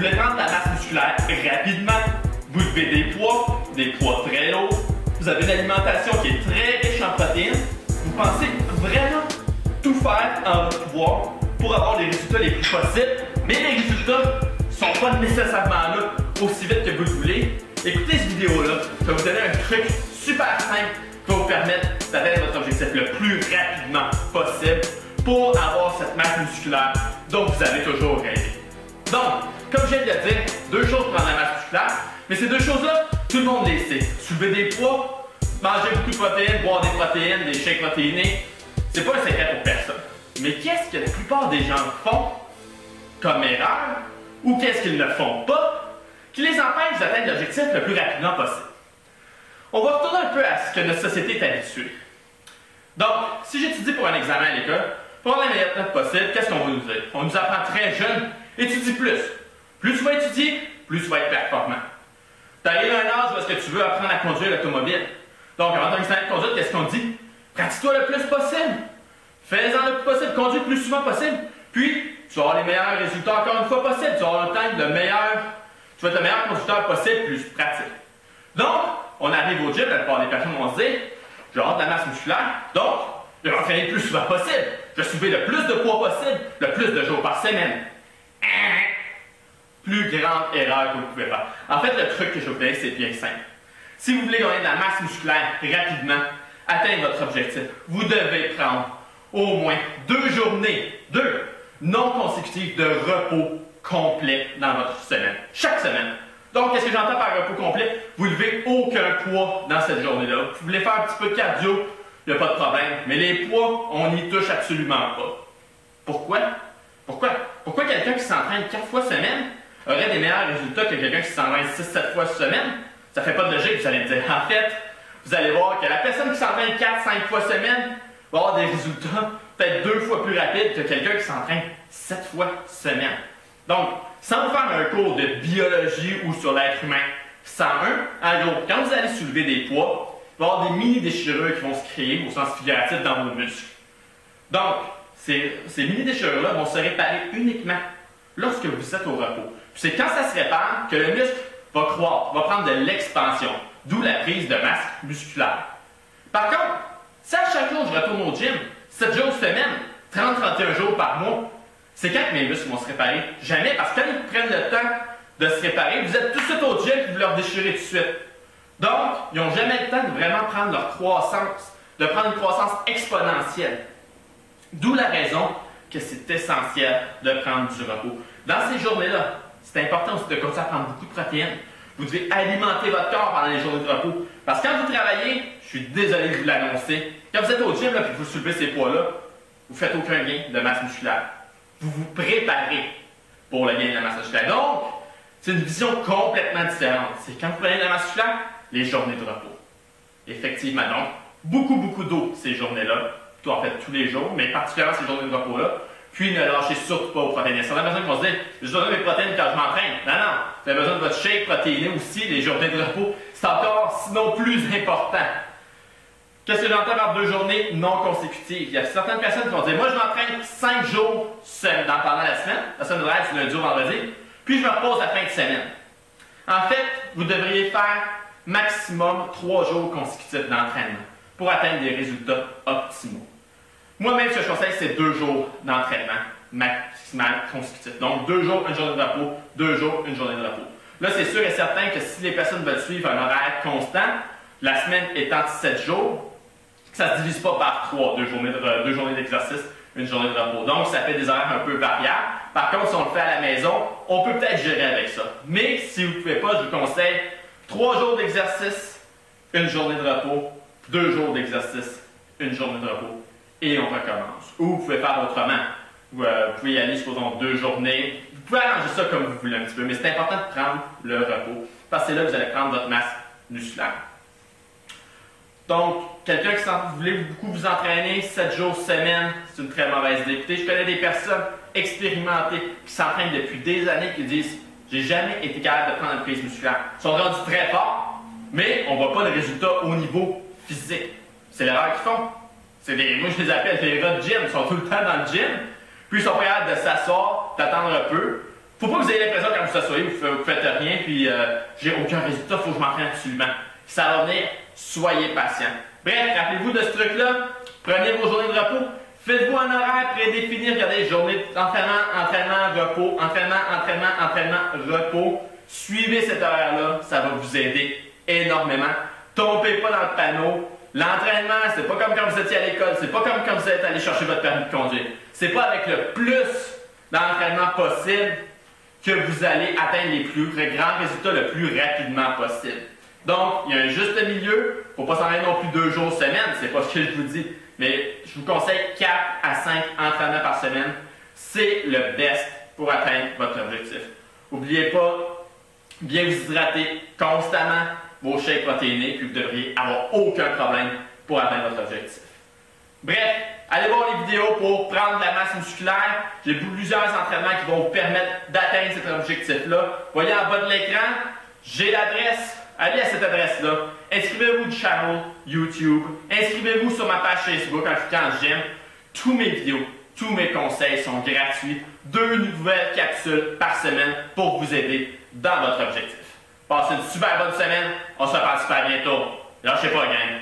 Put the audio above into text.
voulez prendre la masse musculaire rapidement, vous levez des poids très lourds, vous avez une alimentation qui est très riche en protéines, vous pensez vraiment tout faire en votre pouvoir pour avoir les résultats les plus possibles, mais les résultats ne sont pas nécessairement là aussi vite que vous le voulez. Écoutez cette vidéo-là, ça va vous donner un truc super simple qui va vous permettre d'atteindre votre objectif le plus rapidement possible pour avoir cette masse musculaire dont vous avez toujours rêvé. Donc, comme je viens de le dire, deux choses pour prendre la masse musculaire, mais ces deux choses-là, tout le monde les sait. Soulever des poids, manger beaucoup de protéines, boire des protéines, des shakes protéinés, c'est pas un secret pour personne. Mais qu'est-ce que la plupart des gens font comme erreur, ou qu'est-ce qu'ils ne font pas, qui les empêche d'atteindre l'objectif le plus rapidement possible? On va retourner un peu à ce que notre société est habituée. Donc, si j'étudie pour un examen à l'école, pour avoir la meilleure note possible, qu'est-ce qu'on va nous dire? On nous apprend très jeune, étudie plus. Plus tu vas étudier, plus tu vas être performant. Tu arrives à un âge où est-ce que tu veux apprendre à conduire l'automobile. Donc, avant ton examen de conduite, qu'est-ce qu'on dit? Pratique-toi le plus possible. Fais-en le plus possible, conduis le plus souvent possible. Puis, tu vas avoir les meilleurs résultats encore une fois possible. Tu vas avoir le temps tu vas être le meilleur conducteur possible, plus pratique. Donc, on arrive au gym, la plupart des personnes vont se dire, je vais avoir de la masse musculaire, donc, je vais m'entraîner le plus souvent possible. Je vais soulever le plus de poids possible, le plus de jours par semaine. Plus grande erreur que vous pouvez faire. En fait, le truc que je vous dis, c'est bien simple. Si vous voulez gagner de la masse musculaire rapidement, atteindre votre objectif, vous devez prendre au moins 2 journées, non consécutives de repos complet dans votre semaine. Chaque semaine. Donc, qu'est-ce que j'entends par repos complet? Vous ne levez aucun poids dans cette journée-là. Vous voulez faire un petit peu de cardio, il n'y a pas de problème. Mais les poids, on n'y touche absolument pas. Pourquoi? Pourquoi quelqu'un qui s'entraîne 4 fois semaine aurait des meilleurs résultats que quelqu'un qui s'entraîne 6-7 fois semaine? Ça ne fait pas de logique, vous allez me dire. En fait, vous allez voir que la personne qui s'entraîne 4-5 fois semaine va avoir des résultats peut-être 2 fois plus rapides que quelqu'un qui s'entraîne 7 fois semaine. Donc, sans faire un cours de biologie ou sur l'être humain 101, en gros, quand vous allez soulever des poids, il va y avoir des mini-déchirures qui vont se créer au sens figuratif dans vos muscles. Donc, ces mini-déchirures-là vont se réparer uniquement lorsque vous êtes au repos. C'est quand ça se répare que le muscle va croître, va prendre de l'expansion, d'où la prise de masse musculaire. Par contre, si à chaque jour je retourne au gym, 7 jours semaine, 30-31 jours par mois, c'est quand que mes muscles vont se réparer? Jamais, parce que quand ils prennent le temps de se réparer, vous êtes tout de suite au gym et vous leur déchirez tout de suite. Donc, ils n'ont jamais le temps de vraiment prendre leur croissance, de prendre une croissance exponentielle. D'où la raison que c'est essentiel de prendre du repos. Dans ces journées-là, c'est important aussi de continuer à prendre beaucoup de protéines. Vous devez alimenter votre corps pendant les journées de repos. Parce que quand vous travaillez, je suis désolé de vous l'annoncer, quand vous êtes au gym et que vous soulevez ces poids-là, vous ne faites aucun gain de masse musculaire. Vous vous préparez pour le gain de la masse musculaire. Donc, c'est une vision complètement différente. C'est quand vous prenez de la masse musculaire, les journées de repos. Effectivement, donc, beaucoup d'eau ces journées-là, en fait tous les jours, mais particulièrement ces journées de repos-là. Puis ne lâchez surtout pas aux protéines. Il y a certaines personnes qui vont se dire, j'ai besoin de mes protéines quand je m'entraîne. Non, vous avez besoin de votre shake protéiné aussi, les journées de repos. C'est encore, sinon plus important. Qu'est-ce que j'entends par 2 journées non consécutives? Il y a certaines personnes qui vont dire, moi je m'entraîne 5 jours pendant la semaine. La semaine de rêve, c'est lundi au vendredi. Puis je me repose la fin de semaine. En fait, vous devriez faire maximum 3 jours consécutifs d'entraînement pour atteindre des résultats optimaux. Moi-même, ce que je conseille, c'est 2 jours d'entraînement maximal consécutif. Donc, 2 jours, une journée de repos, 2 jours, une journée de repos. Là, c'est sûr et certain que si les personnes veulent suivre un horaire constant, la semaine étant 7 jours, ça ne se divise pas par 3, 2 journées d'exercice, une journée de repos. Donc, ça fait des horaires un peu variables. Par contre, si on le fait à la maison, on peut peut-être gérer avec ça. Mais si vous ne pouvez pas, je vous conseille 3 jours d'exercice, une journée de repos, 2 jours d'exercice, une journée de repos. Et on recommence. Ou vous pouvez faire autrement. Vous pouvez y aller, supposons, 2 journées. Vous pouvez arranger ça comme vous voulez un petit peu, mais c'est important de prendre le repos. Parce que c'est là que vous allez prendre votre masse musculaire. Donc, quelqu'un qui voulez beaucoup vous entraîner 7 jours semaine, c'est une très mauvaise idée. Écoutez, je connais des personnes expérimentées qui s'entraînent depuis des années qui disent « J'ai jamais été capable de prendre une prise musculaire. » Ils sont rendus très forts, mais on ne voit pas de résultats au niveau physique. C'est l'erreur qu'ils font. Moi, je les appelle les rats de gym. Ils sont tout le temps dans le gym. Puis, ils sont prêts de s'asseoir, d'attendre un peu Faut pas que vous ayez l'impression quand vous vous asseyez, vous faites rien, puis j'ai aucun résultat, faut que je m'entraîne absolument. Ça va venir, soyez patient. Bref, rappelez-vous de ce truc-là, prenez vos journées de repos, faites-vous un horaire prédéfini, regardez, journée d'entraînement, repos, entraînement, repos. Suivez cet horaire-là, ça va vous aider énormément. Tombez pas dans le panneau. L'entraînement, c'est pas comme quand vous étiez à l'école, c'est pas comme quand vous êtes allé chercher votre permis de conduire. C'est pas avec le plus d'entraînement possible que vous allez atteindre les plus grands résultats le plus rapidement possible. Donc, il y a un juste milieu. Il ne faut pas s'entraîner non plus 2 jours semaine, c'est pas ce que je vous dis. Mais je vous conseille 4 à 5 entraînements par semaine. C'est le best pour atteindre votre objectif. N'oubliez pas, bien vous hydrater constamment vos shakes protéinés, puis vous devriez avoir aucun problème pour atteindre votre objectif. Bref, allez voir les vidéos pour prendre de la masse musculaire. J'ai plusieurs entraînements qui vont vous permettre d'atteindre cet objectif-là. Voyez en bas de l'écran, j'ai l'adresse. Allez à cette adresse-là. Inscrivez-vous du channel YouTube. Inscrivez-vous sur ma page Facebook en cliquant en j'aime. Tous mes vidéos, tous mes conseils sont gratuits. 2 nouvelles capsules par semaine pour vous aider dans votre objectif. Passez une super bonne semaine. On se reparle super bientôt. Lâchez pas, gang.